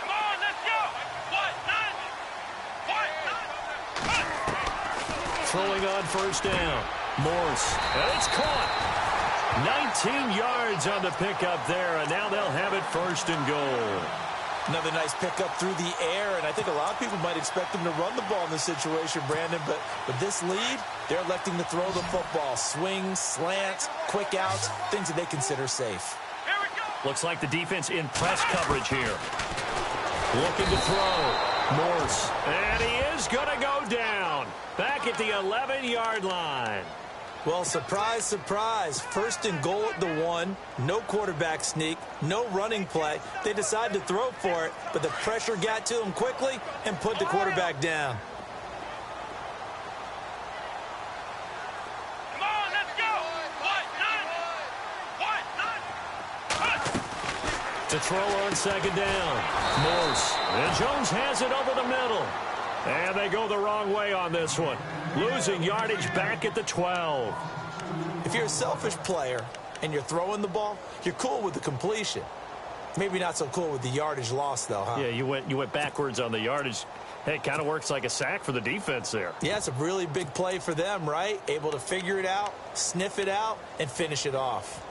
E: Come on, let's go. What?
C: Throwing on first down. Morse, and it's caught. 19 yards on the pickup there, and now they'll have it first and goal.
D: Another nice pickup through the air, and I think a lot of people might expect them to run the ball in this situation, Brandon, but with this lead, they're electing to throw the football. Swings, slants, quick outs, things that they consider safe.
E: Here we go.
C: Looks like the defense in press coverage here. Looking to throw. Morse, and he is going to go down. Back at the 11-yard line.
D: Well, surprise, surprise. First and goal at the 1. No quarterback sneak. No running play. They decide to throw for it, but the pressure got to them quickly and put the quarterback down.
E: Come on, let's go. What?
C: To throw on second down. Morse. And Jones has it over the middle. And they go the wrong way on this one. Losing yardage back at the 12.
D: If you're a selfish player and you're throwing the ball, you're cool with the completion. Maybe not so cool with the yardage loss, though, huh?
C: Yeah, you went backwards on the yardage. Hey, it kind of works like a sack for the defense there.
D: Yeah, it's a really big play for them, right? Able to figure it out, sniff it out, and finish it off.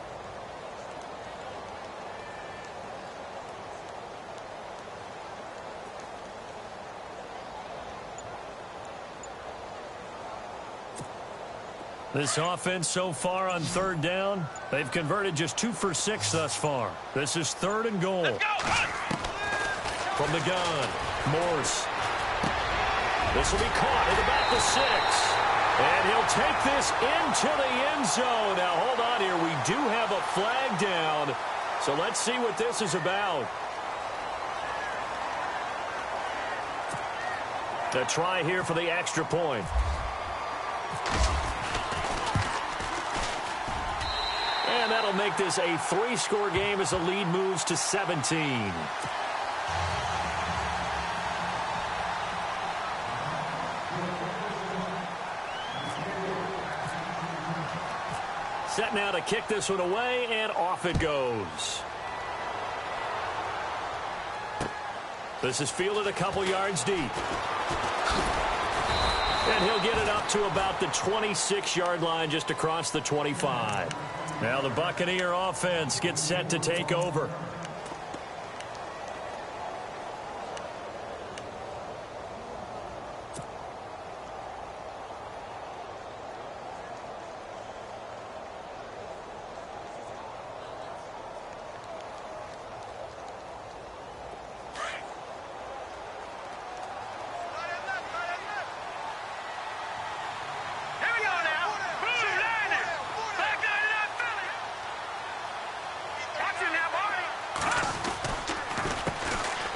C: This offense so far on third down, they've converted just 2 for 6 thus far. This is third and goal.
E: Let's go.
C: From the gun, Morse. This will be caught at about the 6. And he'll take this into the end zone. Now, hold on here. We do have a flag down. So let's see what this is about. A try here for the extra point. And that'll make this a 3-score game as the lead moves to 17. Set now to kick this one away, and off it goes. This is fielded a couple yards deep. And he'll get it up to about the 26-yard line, just across the 25. Now the Buccaneer offense gets set to take over.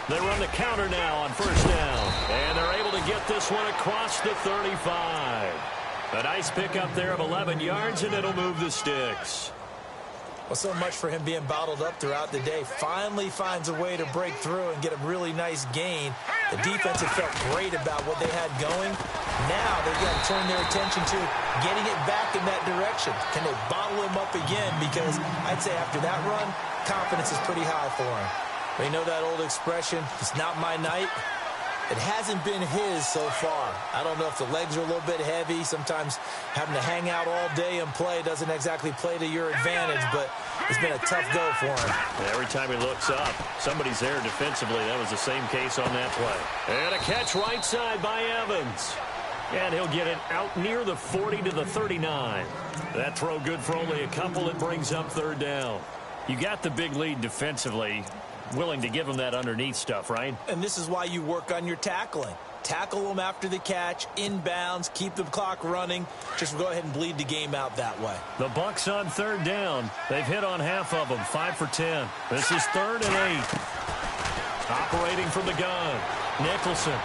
C: They run the counter now on first down. And they're able to get this one across the 35. A nice pickup there of 11 yards, and it'll move the sticks.
D: Well, so much for him being bottled up throughout the day. Finally finds a way to break through and get a really nice gain. The defense had felt great about what they had going. Now they've got to turn their attention to getting it back in that direction. Can they bottle him up again? Because I'd say after that run, confidence is pretty high for him. But you know that old expression, it's not my night? It hasn't been his so far. I don't know if the legs are a little bit heavy. Sometimes having to hang out all day and play doesn't exactly play to your advantage, but it's been a tough go for him.
C: Every time he looks up, somebody's there defensively. That was the same case on that play. And a catch right side by Evans. And he'll get it out near the 40 to the 39. That throw good for only a couple. It brings up third down. You got the big lead defensively. Willing to give him that underneath stuff, right?
D: And this is why you work on your tackling. Tackle them after the catch, inbounds, keep the clock running. Just go ahead and bleed the game out that way.
C: The Bucs on third down. They've hit on half of them, 5 for 10. This is 3rd and 8. Operating from the gun, Nicholson.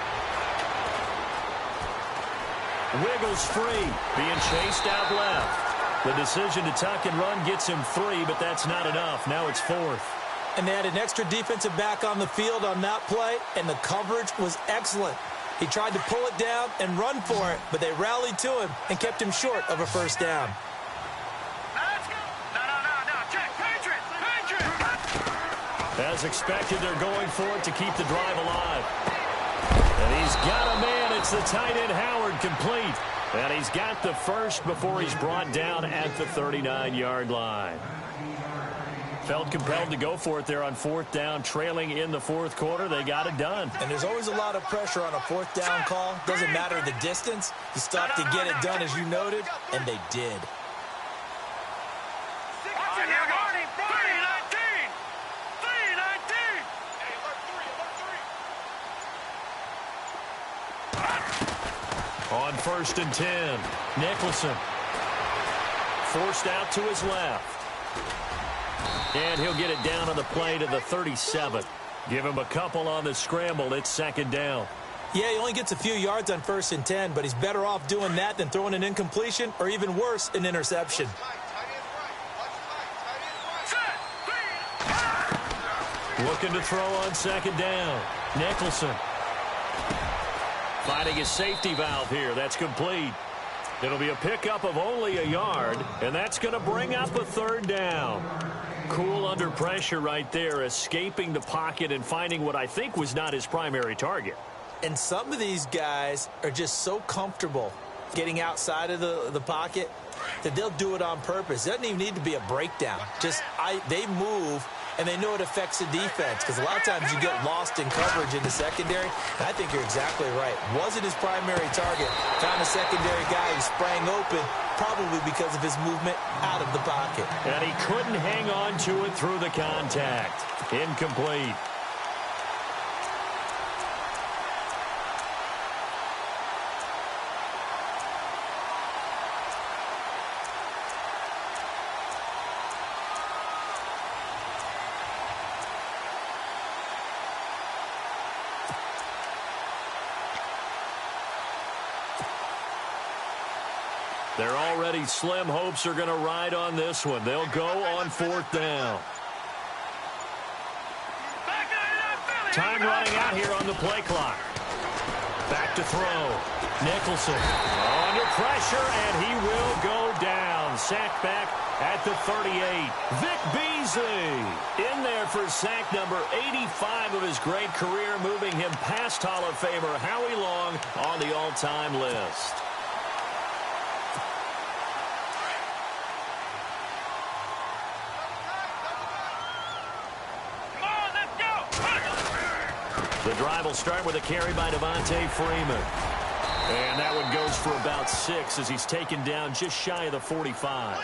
C: Wiggles free, being chased out left. The decision to tuck and run gets him 3, but that's not enough. Now it's 4th.
D: And they had an extra defensive back on the field on that play, and the coverage was excellent. He tried to pull it down and run for it, but they rallied to him and kept him short of a first down.
C: As expected, they're going for it to keep the drive alive. And he's got a man. It's the tight end Howard, complete. And he's got the first before he's brought down at the 39-yard line. Felt compelled to go for it there on 4th down, trailing in the 4th quarter. They got it done.
D: And there's always a lot of pressure on a 4th down call. Doesn't matter the distance. You stop to get it done, as you noted, and they did.
C: On 1st and 10, Nicholson forced out to his left. And he'll get it down on the play to the 37. Give him a couple on the scramble. It's 2nd down.
D: Yeah, he only gets a few yards on 1st and 10, but he's better off doing that than throwing an incompletion or even worse, an interception.
C: Looking to throw on 2nd down. Nicholson finding his safety valve here. That's complete. It'll be a pickup of only a yard, and that's going to bring up a 3rd down. Cool under pressure right there, escaping the pocket and finding what I think was not his primary target.
D: And some of these guys are just so comfortable getting outside of the pocket that they'll do it on purpose. It doesn't even need to be a breakdown. They move, and they know it affects the defense, because a lot of times you get lost in coverage in the secondary. And I think you're exactly right. Wasn't his primary target. Found a secondary guy who sprang open, probably because of his movement out of the pocket.
C: And he couldn't hang on to it through the contact. Incomplete. Their already slim hopes are going to ride on this one. They'll go on 4th down. Time running out here on the play clock. Back to throw. Nicholson under pressure, and he will go down. Sacked back at the 38. Vic Beasley in there for sack number 85 of his great career, moving him past Hall of Famer Howie Long on the all-time list. The drive will start with a carry by Devontae Freeman. And that one goes for about 6 as he's taken down just shy of the 45.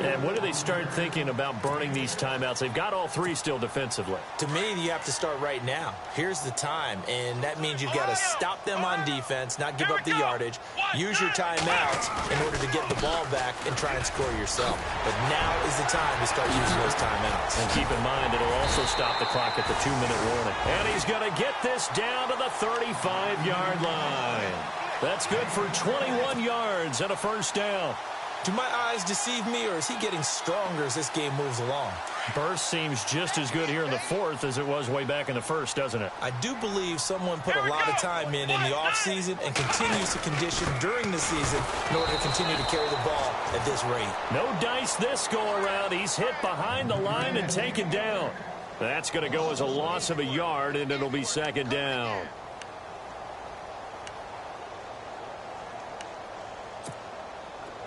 C: And when do they start thinking about burning these timeouts? They've got all 3 still defensively.
D: To me, you have to start right now. Here's the time, and that means you've got to stop them on defense, not give up the yardage, use your timeouts in order to get the ball back and try and score yourself. But now is the time to start using those timeouts.
C: And keep in mind, it'll also stop the clock at the 2-minute warning. And he's going to get this down to the 35-yard line. That's good for 21 yards and a first down.
D: Do my eyes deceive me, or is he getting stronger as this game moves along?
C: Burst seems just as good here in the 4th as it was way back in the 1st, doesn't it?
D: I do believe someone put a lot of time in the offseason and continues to condition during the season in order to continue to carry the ball at this rate.
C: No dice this go-around. He's hit behind the line and taken down. That's going to go as a loss of a yard, and it'll be 2nd down.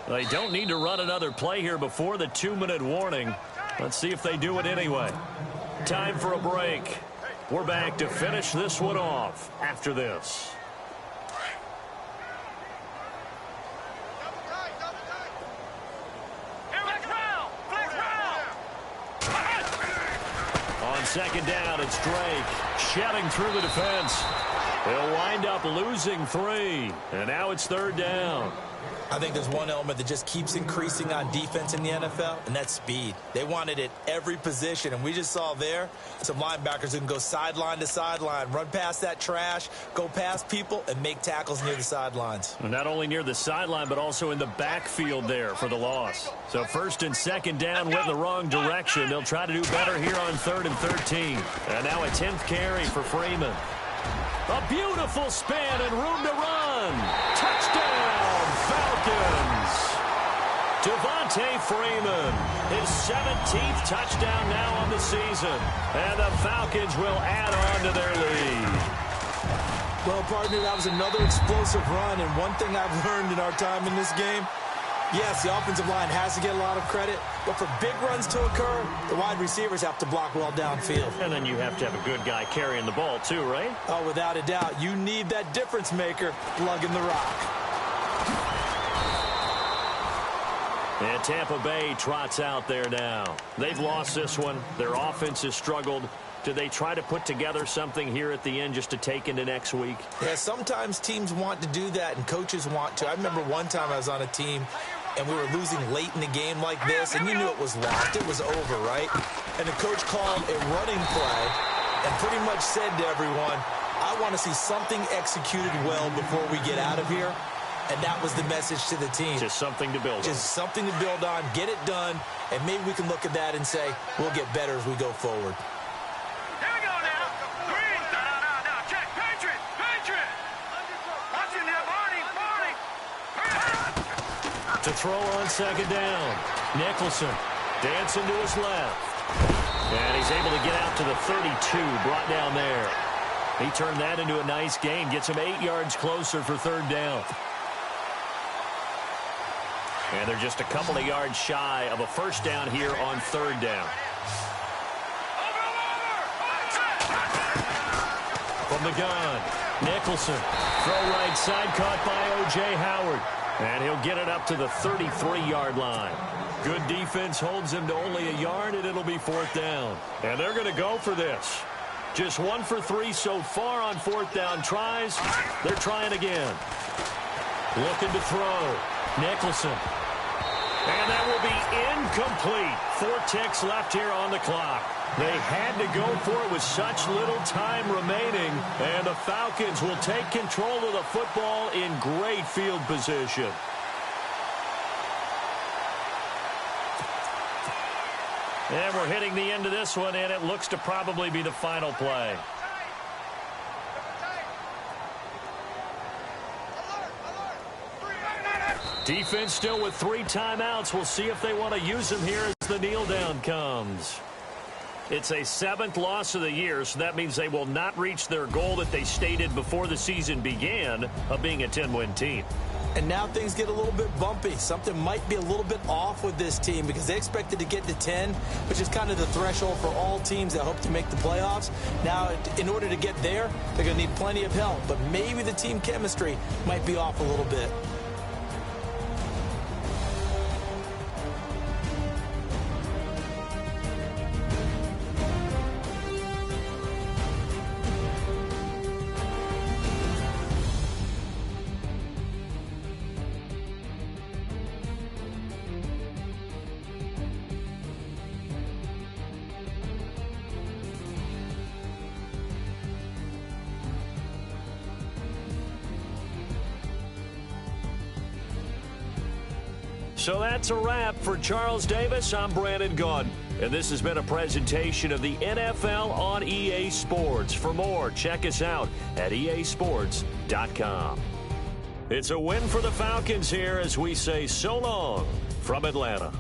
C: They don't need to run another play here before the 2-minute warning. Let's see if they do it anyway. Time for a break. We're back to finish this one off after this. On 2nd down, it's Drake shedding through the defense. They'll wind up losing 3. And now it's 3rd down.
D: I think there's one element that just keeps increasing on defense in the NFL, and that's speed. They want it at every position, and we just saw there some linebackers who can go sideline to sideline, run past that trash, go past people, and make tackles near the sidelines.
C: And not only near the sideline, but also in the backfield there for the loss. So 1st and 2nd down went the wrong direction. They'll try to do better here on 3rd and 13. And now a 10th carry for Freeman. A beautiful spin and room to run. Touchdown, Falcons. Devontae Freeman, his 17th touchdown now on the season. And the Falcons will add on to their lead.
D: Well, partner, that was another explosive run. And one thing I've learned in our time in this game, yes, the offensive line has to get a lot of credit, but for big runs to occur, the wide receivers have to block well downfield.
C: And then you have to have a good guy carrying the ball too, right?
D: Oh, without a doubt. You need that difference maker plugging the rock.
C: And Tampa Bay trots out there now. They've lost this one. Their offense has struggled. Do they try to put together something here at the end just to take into next week?
D: Yeah, sometimes teams want to do that and coaches want to. I remember one time I was on a team and we were losing late in the game like this, and you knew it was lost. It was over, right? And the coach called a running play and pretty much said to everyone, I want to see something executed well before we get out of here. And that was the message to the team.
C: Just something to build on.
D: Just something to build on, get it done, and maybe we can look at that and say, we'll get better as we go forward.
E: Here we go now. Green. No. Check. Patriot. Watch it now, Barney.
C: To throw on 2nd down. Nicholson dancing to his left. And he's able to get out to the 32, brought down there. He turned that into a nice gain, gets him 8 yards closer for 3rd down. And they're just a couple of yards shy of a 1st down here on 3rd down. From the gun, Nicholson. Throw right side, caught by O.J. Howard. And he'll get it up to the 33-yard line. Good defense holds him to only a yard, and it'll be 4th down. And they're going to go for this. Just 1 for 3 so far on 4th down tries. They're trying again. Looking to throw. Nicholson. And that will be incomplete. 4 ticks left here on the clock. They had to go for it with such little time remaining. And the Falcons will take control of the football in great field position. And we're hitting the end of this one, and it looks to probably be the final play. Defense still with 3 timeouts. We'll see if they want to use them here as the kneel down comes. It's a 7th loss of the year, so that means they will not reach their goal that they stated before the season began of being a 10-win team.
D: And now things get a little bit bumpy. Something might be a little bit off with this team because they expected to get to 10, which is kind of the threshold for all teams that hope to make the playoffs. Now, in order to get there, they're going to need plenty of help. But maybe the team chemistry might be off a little bit.
C: So that's a wrap for Charles Davis. I'm Brandon Gaudin, and this has been a presentation of the NFL on EA Sports. For more, check us out at easports.com. It's a win for the Falcons here as we say so long from Atlanta.